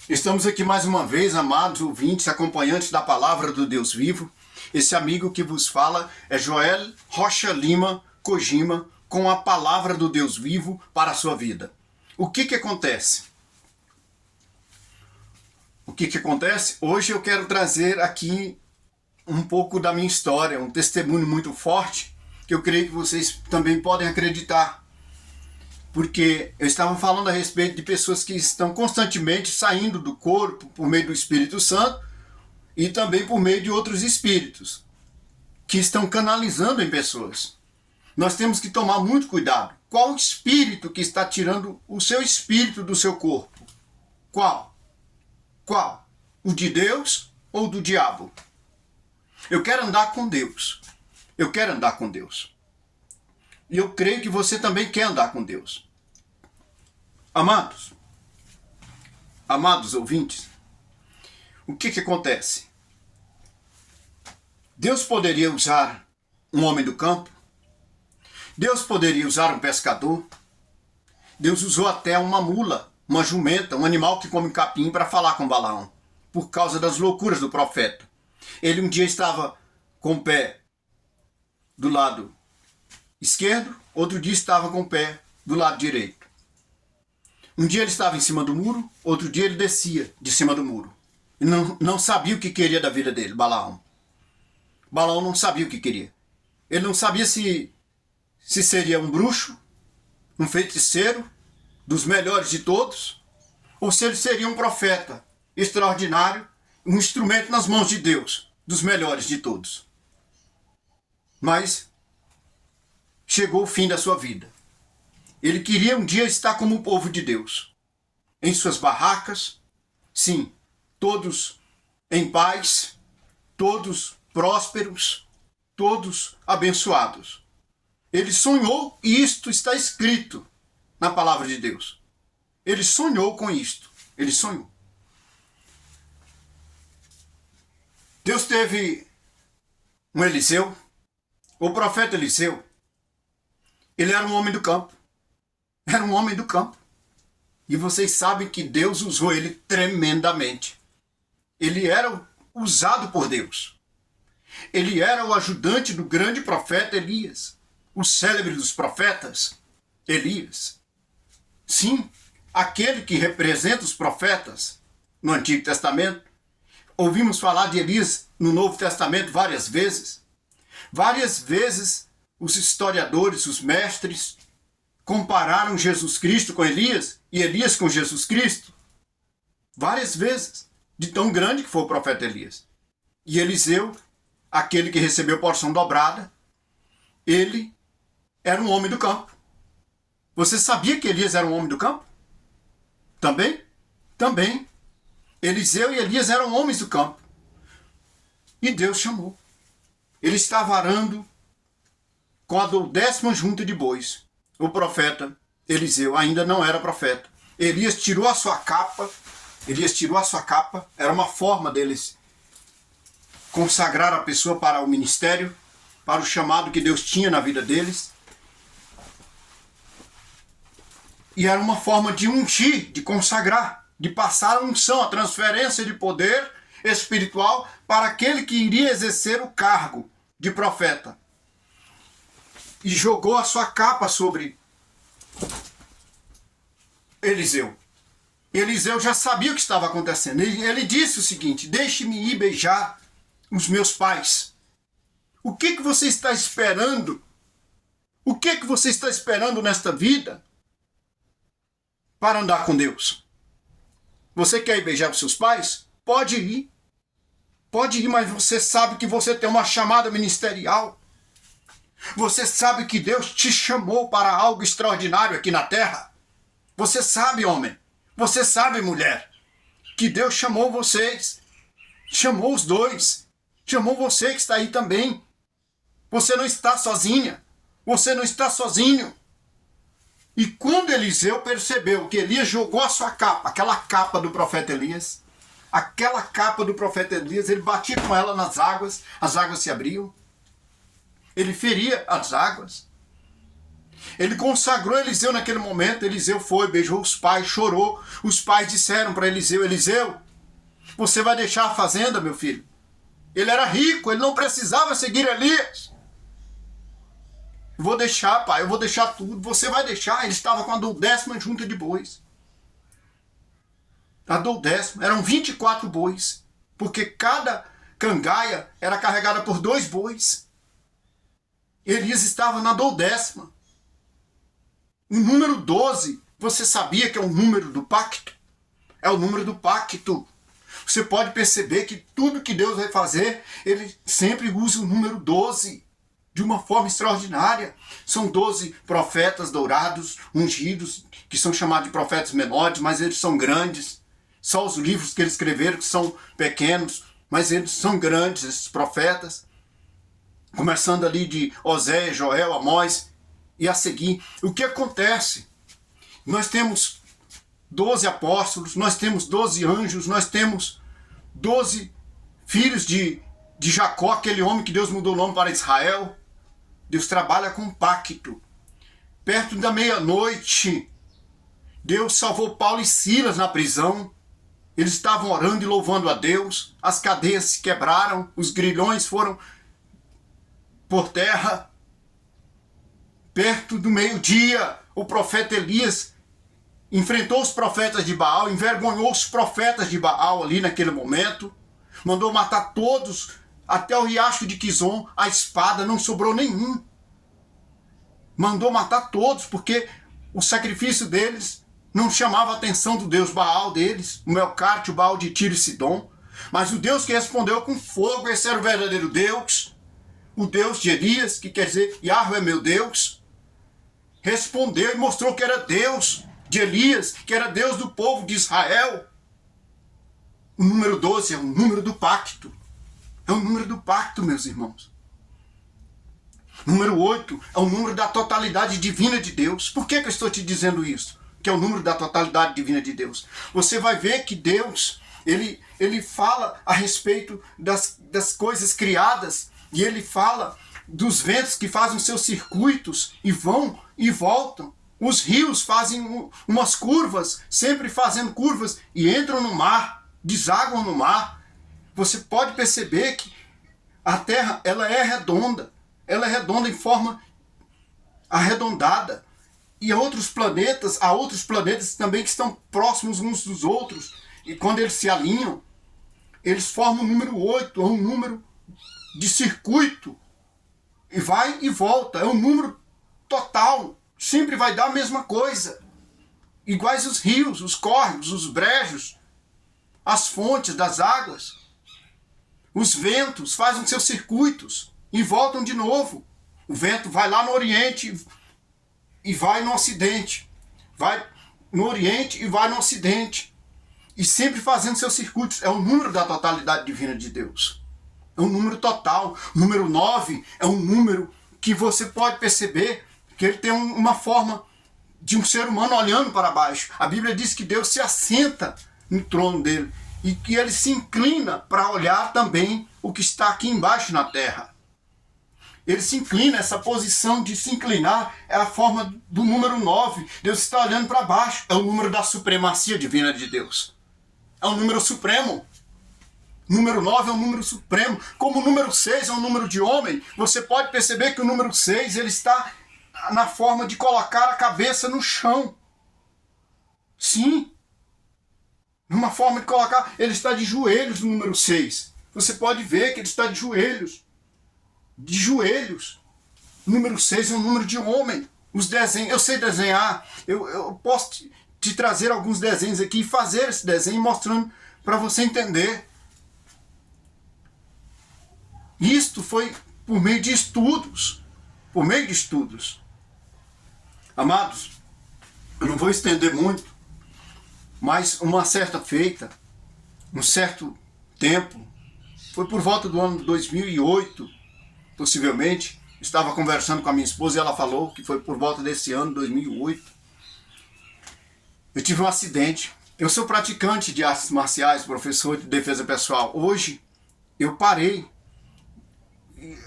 Estamos aqui mais uma vez, amados ouvintes, acompanhantes da Palavra do Deus Vivo. Esse amigo que vos fala é Joel Rocha Lima Kojima, com a Palavra do Deus Vivo para a sua vida. O que acontece? Hoje eu quero trazer aqui um pouco da minha história, um testemunho muito forte, que eu creio que vocês também podem acreditar. Porque eu estava falando a respeito de pessoas que estão constantemente saindo do corpo por meio do Espírito Santo e também por meio de outros espíritos que estão canalizando em pessoas. Nós temos que tomar muito cuidado. Qual espírito que está tirando o seu espírito do seu corpo? Qual? O de Deus ou do diabo? Eu quero andar com Deus. E eu creio que você também quer andar com Deus. Amados ouvintes, o que acontece? Deus poderia usar um homem do campo, Deus poderia usar um pescador, Deus usou até uma mula, uma jumenta, um animal que come capim para falar com Balaão, por causa das loucuras do profeta. Ele um dia estava com o pé do lado esquerdo, outro dia estava com o pé do lado direito. Um dia ele estava em cima do muro, outro dia ele descia de cima do muro. E não sabia o que queria da vida dele, Balaão. Balaão não sabia o que queria. Ele não sabia se seria um bruxo, um feiticeiro, dos melhores de todos, ou se ele seria um profeta extraordinário, um instrumento nas mãos de Deus, dos melhores de todos. Mas chegou o fim da sua vida. Ele queria um dia estar como o povo de Deus, em suas barracas, sim, todos em paz, todos prósperos, todos abençoados. Ele sonhou, e isto está escrito na palavra de Deus. Ele sonhou com isto. Ele sonhou. Deus teve um Eliseu, o profeta Eliseu. Ele era um homem do campo. E vocês sabem que Deus usou ele tremendamente. Ele era usado por Deus. Ele era o ajudante do grande profeta Elias, o célebre dos profetas, Elias. Sim, aquele que representa os profetas no Antigo Testamento. Ouvimos falar de Elias no Novo Testamento várias vezes. Várias vezes os historiadores, os mestres, compararam Jesus Cristo com Elias e Elias com Jesus Cristo. Várias vezes, de tão grande que foi o profeta Elias. E Eliseu, aquele que recebeu porção dobrada, ele era um homem do campo. Você sabia que Elias era um homem do campo? Também? Também. Eliseu e Elias eram homens do campo. E Deus chamou. Ele estava arando com a 10ª junta de bois. O profeta Eliseu ainda não era profeta. Elias tirou a sua capa, era uma forma deles consagrar a pessoa para o ministério, para o chamado que Deus tinha na vida deles. E era uma forma de ungir, de consagrar, de passar a unção, a transferência de poder espiritual para aquele que iria exercer o cargo de profeta. E jogou a sua capa sobre Eliseu. Eliseu já sabia o que estava acontecendo. Ele disse o seguinte: deixe-me ir beijar os meus pais. O que você está esperando? O que você está esperando nesta vida para andar com Deus? Você quer ir beijar os seus pais? Pode ir, mas você sabe que você tem uma chamada ministerial. Você sabe que Deus te chamou para algo extraordinário aqui na terra. Você sabe, homem. Você sabe, mulher, que Deus chamou vocês. Chamou os dois. Chamou você que está aí também. Você não está sozinha. Você não está sozinho. E quando Eliseu percebeu que Elias jogou a sua capa, aquela capa do profeta Elias, ele batia com ela nas águas, as águas se abriam. Ele feria as águas. Ele consagrou Eliseu naquele momento. Eliseu foi, beijou os pais, chorou. Os pais disseram para Eliseu: Eliseu, você vai deixar a fazenda, meu filho? Ele era rico, ele não precisava seguir Elias. Vou deixar, pai, eu vou deixar tudo. Você vai deixar? Ele estava com a 12ª junta de bois. A 12ª, eram 24 bois. Porque cada cangaia era carregada por 2 bois. Elias estava na 12ª. O número 12, você sabia que é o número do pacto? É o número do pacto. Você pode perceber que tudo que Deus vai fazer, ele sempre usa o número 12 de uma forma extraordinária. São 12 profetas dourados, ungidos, que são chamados de profetas menores, mas eles são grandes. Só os livros que eles escreveram que são pequenos, mas eles são grandes, esses profetas. Começando ali de Oséias, Joel, Amós, e a seguir. O que acontece? Nós temos 12 apóstolos, nós temos 12 anjos, nós temos 12 filhos de Jacó, aquele homem que Deus mudou o nome para Israel. Deus trabalha com pacto. Perto da meia-noite, Deus salvou Paulo e Silas na prisão. Eles estavam orando e louvando a Deus. As cadeias se quebraram, os grilhões foram por terra. Perto do meio-dia, o profeta Elias enfrentou os profetas de Baal, envergonhou os profetas de Baal ali naquele momento, mandou matar todos, até o riacho de Quizon, a espada, não sobrou nenhum. Mandou matar todos, porque o sacrifício deles não chamava a atenção do Deus Baal deles, o Melcarte, o Baal de Tiro e Sidom, mas o Deus que respondeu com fogo, esse era o verdadeiro Deus, o Deus de Elias, que quer dizer, Yahvé é meu Deus, respondeu e mostrou que era Deus de Elias, que era Deus do povo de Israel. O número 12 é o número do pacto. É o número do pacto, meus irmãos. Número 8 é o número da totalidade divina de Deus. Por que eu estou te dizendo isso? Que é o número da totalidade divina de Deus. Você vai ver que Deus, ele fala a respeito das coisas criadas, e ele fala dos ventos que fazem os seus circuitos e vão e voltam. Os rios fazem umas curvas, sempre fazendo curvas, e entram no mar, desaguam no mar. Você pode perceber que a Terra, ela é redonda em forma arredondada. E há outros planetas também que estão próximos uns dos outros. E quando eles se alinham, eles formam o número 8, é um número de circuito. E vai e volta, é um número total. Sempre vai dar a mesma coisa. Iguais os rios, os córregos, os brejos, as fontes das águas. Os ventos fazem seus circuitos e voltam de novo. O vento vai lá no Oriente e vai no Ocidente. Vai no Oriente e vai no Ocidente. E sempre fazendo seus circuitos. É o número da totalidade divina de Deus. É um número total. O número 9 é um número que você pode perceber que ele tem uma forma de um ser humano olhando para baixo. A Bíblia diz que Deus se assenta no trono dele e que ele se inclina para olhar também o que está aqui embaixo na terra. Ele se inclina, essa posição de se inclinar é a forma do número 9. Deus está olhando para baixo. É o número da supremacia divina de Deus. É o número supremo. Número 9 é um número supremo. Como o número 6 é um número de homem, você pode perceber que o número 6 ele está na forma de colocar a cabeça no chão. Sim. Numa forma de colocar... Ele está de joelhos no número 6. Você pode ver que ele está de joelhos. De joelhos. O número 6 é um número de homem. Os desenhos... Eu sei desenhar. Eu posso te trazer alguns desenhos aqui e fazer esse desenho mostrando para você entender. Isto foi por meio de estudos. Por meio de estudos. Amados, eu não vou estender muito, mas uma certa feita, um certo tempo, foi por volta do ano 2008, possivelmente, estava conversando com a minha esposa e ela falou que foi por volta desse ano, 2008. Eu tive um acidente. Eu sou praticante de artes marciais, professor de defesa pessoal. Hoje, eu parei.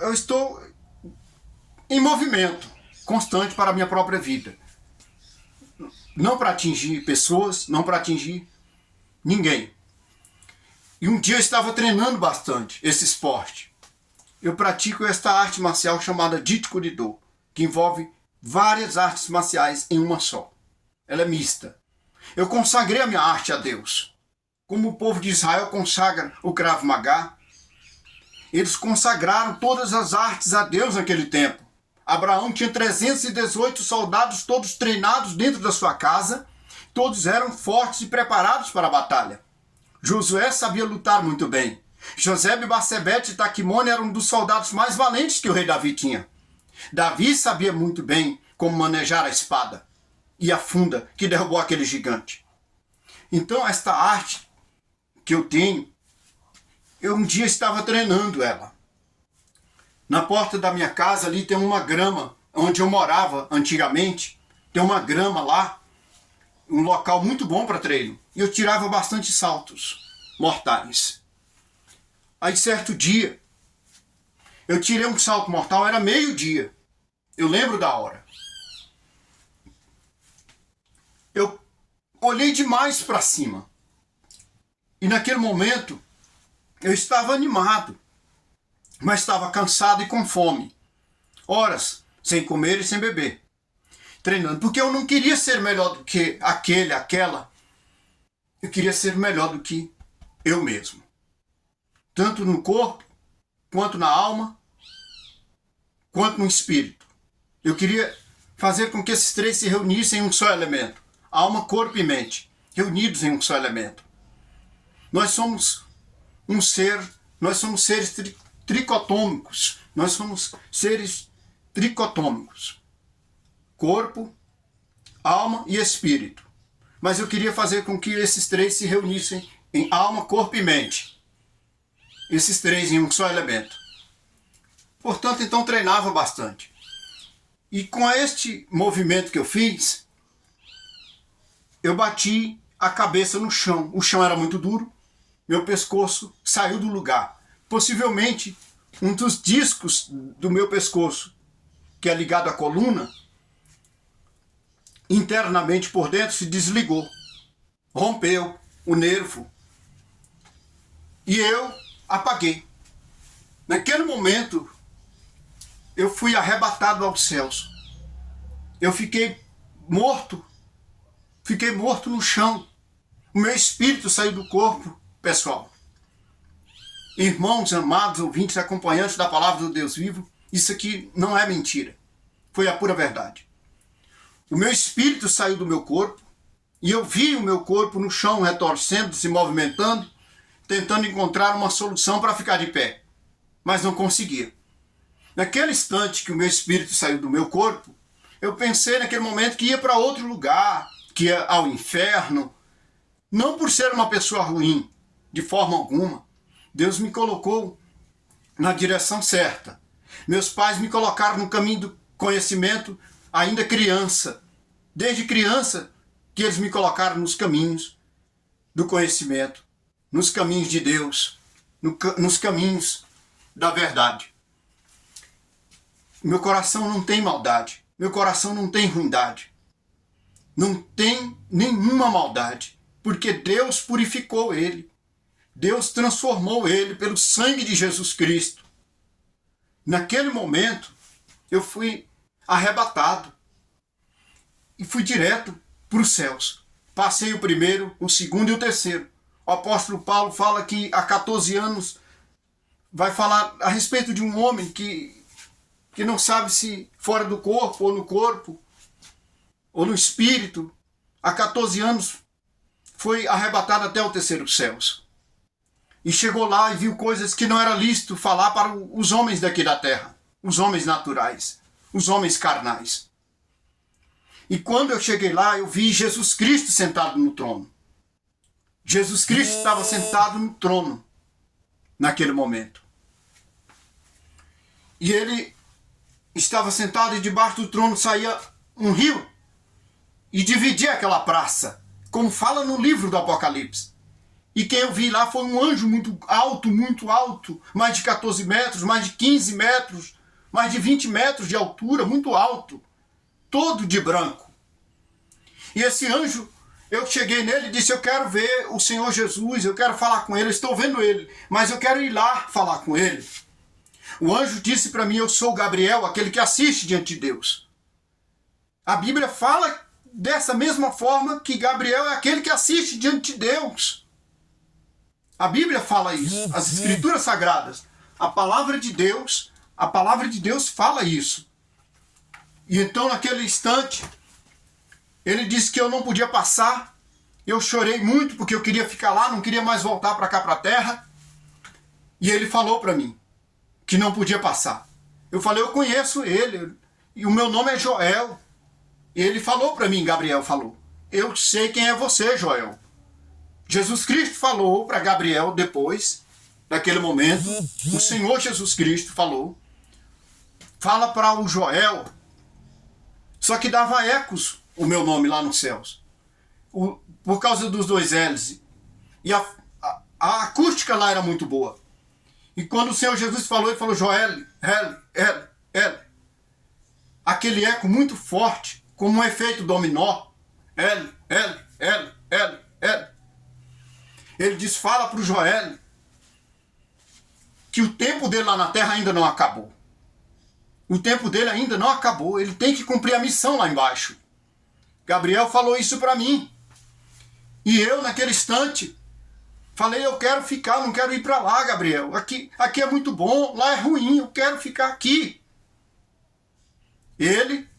Eu estou em movimento, constante para a minha própria vida. Não para atingir pessoas, não para atingir ninguém. E um dia eu estava treinando bastante esse esporte. Eu pratico esta arte marcial chamada Jeet Kune Do, que envolve várias artes marciais em uma só. Ela é mista. Eu consagrei a minha arte a Deus. Como o povo de Israel consagra o Krav Maga, eles consagraram todas as artes a Deus naquele tempo. Abraão tinha 318 soldados, todos treinados dentro da sua casa. Todos eram fortes e preparados para a batalha. Josué sabia lutar muito bem. José, Barsebete e Taquimone eram um dos soldados mais valentes que o rei Davi tinha. Davi sabia muito bem como manejar a espada e a funda que derrubou aquele gigante. Então esta arte que eu tenho, eu um dia estava treinando ela. Na porta da minha casa ali tem uma grama, onde eu morava antigamente, tem uma grama lá, um local muito bom para treino. E eu tirava bastante saltos mortais. Aí certo dia, eu tirei um salto mortal, era meio-dia. Eu lembro da hora. Eu olhei demais para cima. E naquele momento, eu estava animado, mas estava cansado e com fome. Horas sem comer e sem beber. Treinando, porque eu não queria ser melhor do que aquele, aquela. Eu queria ser melhor do que eu mesmo. Tanto no corpo, quanto na alma, quanto no espírito. Eu queria fazer com que esses três se reunissem em um só elemento. Alma, corpo e mente, reunidos em um só elemento. Nós somos seres tricotômicos. Nós somos seres tricotômicos. Corpo, alma e espírito. Mas eu queria fazer com que esses três se reunissem em alma, corpo e mente. Esses três em um só elemento. Portanto, então treinava bastante. E com este movimento que eu fiz, eu bati a cabeça no chão. O chão era muito duro, meu pescoço saiu do lugar. Possivelmente, um dos discos do meu pescoço, que é ligado à coluna, internamente por dentro se desligou. Rompeu o nervo. E eu apaguei. Naquele momento, eu fui arrebatado aos céus. Eu fiquei morto no chão. O meu espírito saiu do corpo, pessoal. Irmãos, amados, ouvintes, acompanhantes da palavra do Deus vivo, isso aqui não é mentira. Foi a pura verdade. O meu espírito saiu do meu corpo e eu vi o meu corpo no chão retorcendo, se movimentando, tentando encontrar uma solução para ficar de pé. Mas não conseguia. Naquele instante que o meu espírito saiu do meu corpo, eu pensei naquele momento que ia para outro lugar, que ia ao inferno. Não por ser uma pessoa ruim, de forma alguma. Deus me colocou na direção certa. Meus pais me colocaram no caminho do conhecimento ainda criança. Desde criança que eles me colocaram nos caminhos do conhecimento, nos caminhos de Deus, nos caminhos da verdade. Meu coração não tem maldade. Meu coração não tem ruindade. Não tem nenhuma maldade. Porque Deus purificou ele. Deus transformou ele pelo sangue de Jesus Cristo. Naquele momento, eu fui arrebatado. E fui direto para os céus. Passei o primeiro, o segundo e o terceiro. O apóstolo Paulo fala que há 14 anos vai falar a respeito de um homem que não sabe se fora do corpo, ou no espírito, há 14 anos foi arrebatado até o terceiro céus. E chegou lá e viu coisas que não era lícito falar para os homens daqui da terra, os homens naturais, os homens carnais. E quando eu cheguei lá, eu vi Jesus Cristo sentado no trono. Jesus Cristo estava sentado no trono naquele momento. E ele estava sentado e debaixo do trono saía um rio e dividia aquela praça, como fala no livro do Apocalipse. E quem eu vi lá foi um anjo muito alto, mais de 14 metros, mais de 15 metros, mais de 20 metros de altura, muito alto. todo de branco. E esse anjo, eu cheguei nele e disse, eu quero ver o Senhor Jesus, eu quero falar com ele, eu estou vendo ele, mas eu quero ir lá falar com ele. O anjo disse para mim, eu sou Gabriel, aquele que assiste diante de Deus. A Bíblia fala dessa mesma forma que Gabriel é aquele que assiste diante de Deus. A Bíblia fala isso, as Escrituras Sagradas, a palavra de Deus fala isso. E então naquele instante, ele disse que eu não podia passar, eu chorei muito porque eu queria ficar lá, não queria mais voltar para cá para a terra, e ele falou para mim que não podia passar. Eu falei, eu conheço ele, e o meu nome é Joel. E ele falou para mim, Gabriel falou, eu sei quem é você, Joel. Jesus Cristo falou para Gabriel depois, naquele momento, o Senhor Jesus Cristo falou, fala para o Joel, só que dava ecos o meu nome lá nos céus, por causa dos dois L's, e a acústica lá era muito boa. E quando o Senhor Jesus falou, ele falou, Joel, aquele eco muito forte, como um efeito dominó, ele diz, fala para o Joel que o tempo dele lá na terra ainda não acabou. O tempo dele ainda não acabou. Ele tem que cumprir a missão lá embaixo. Gabriel falou isso para mim. E eu, naquele instante, falei, eu quero ficar, não quero ir para lá, Gabriel. Aqui é muito bom, lá é ruim, eu quero ficar aqui. Ele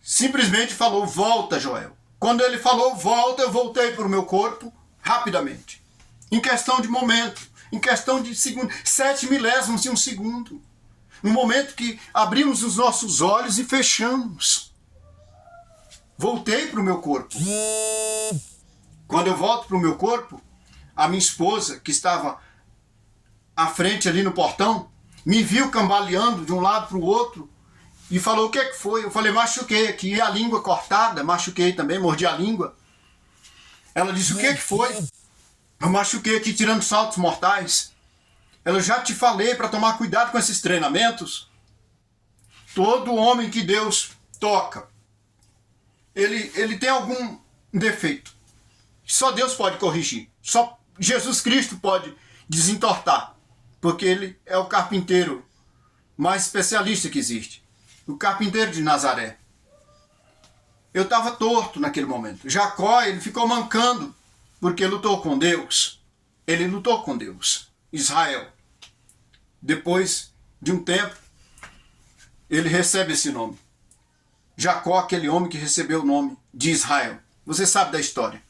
simplesmente falou, volta, Joel. Quando ele falou, volta, eu voltei para o meu corpo rapidamente. Em questão de momento, em questão de segundo, 7 milésimos de um segundo. No momento que abrimos os nossos olhos e fechamos. Voltei para o meu corpo. Quando eu volto para o meu corpo, a minha esposa, que estava à frente ali no portão, me viu cambaleando de um lado para o outro e falou, o que é que foi? Eu falei, machuquei aqui, a língua cortada, machuquei também, mordi a língua. Ela disse, o que é que foi? Eu machuquei aqui tirando saltos mortais. Eu já te falei para tomar cuidado com esses treinamentos. Todo homem que Deus toca, ele tem algum defeito. Só Deus pode corrigir. Só Jesus Cristo pode desentortar. Porque ele é o carpinteiro mais especialista que existe. O carpinteiro de Nazaré. Eu estava torto naquele momento. Jacó, ele ficou mancando porque lutou com Deus. Ele lutou com Deus. Israel. Depois de um tempo, ele recebe esse nome. Jacó, aquele homem que recebeu o nome de Israel. Você sabe da história.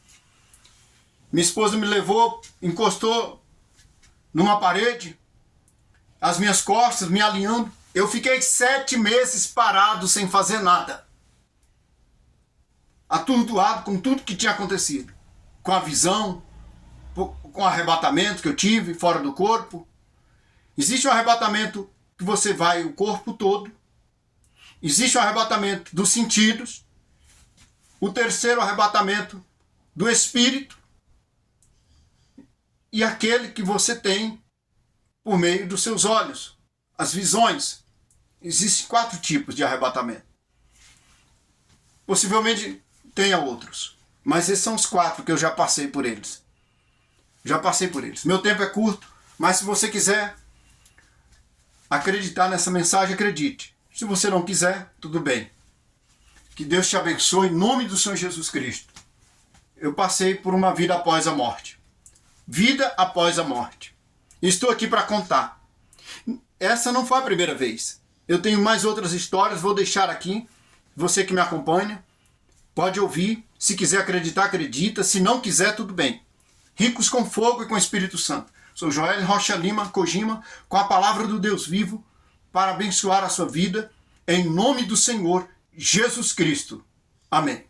Minha esposa me levou, encostou numa parede, as minhas costas me alinhando. Eu fiquei 7 meses parado sem fazer nada. Atordoado com tudo que tinha acontecido. Com a visão, com o arrebatamento que eu tive fora do corpo. Existe um arrebatamento que você vai o corpo todo. Existe um arrebatamento dos sentidos. O terceiro arrebatamento do espírito. E aquele que você tem por meio dos seus olhos. As visões. Existem 4 tipos de arrebatamento. Possivelmente tenha outros. Mas esses são os 4 que eu já passei por eles. Já passei por eles. Meu tempo é curto, mas se você quiser acreditar nessa mensagem, acredite. Se você não quiser, tudo bem. Que Deus te abençoe em nome do Senhor Jesus Cristo. Eu passei por uma vida após a morte. Vida após a morte. Estou aqui para contar. Essa não foi a primeira vez. Eu tenho mais outras histórias, vou deixar aqui. Você que me acompanha, pode ouvir. Se quiser acreditar, acredita. Se não quiser, tudo bem. Ricos com fogo e com o Espírito Santo. Sou Joel Rocha Lima Kojima, com a palavra do Deus vivo, para abençoar a sua vida, em nome do Senhor Jesus Cristo. Amém.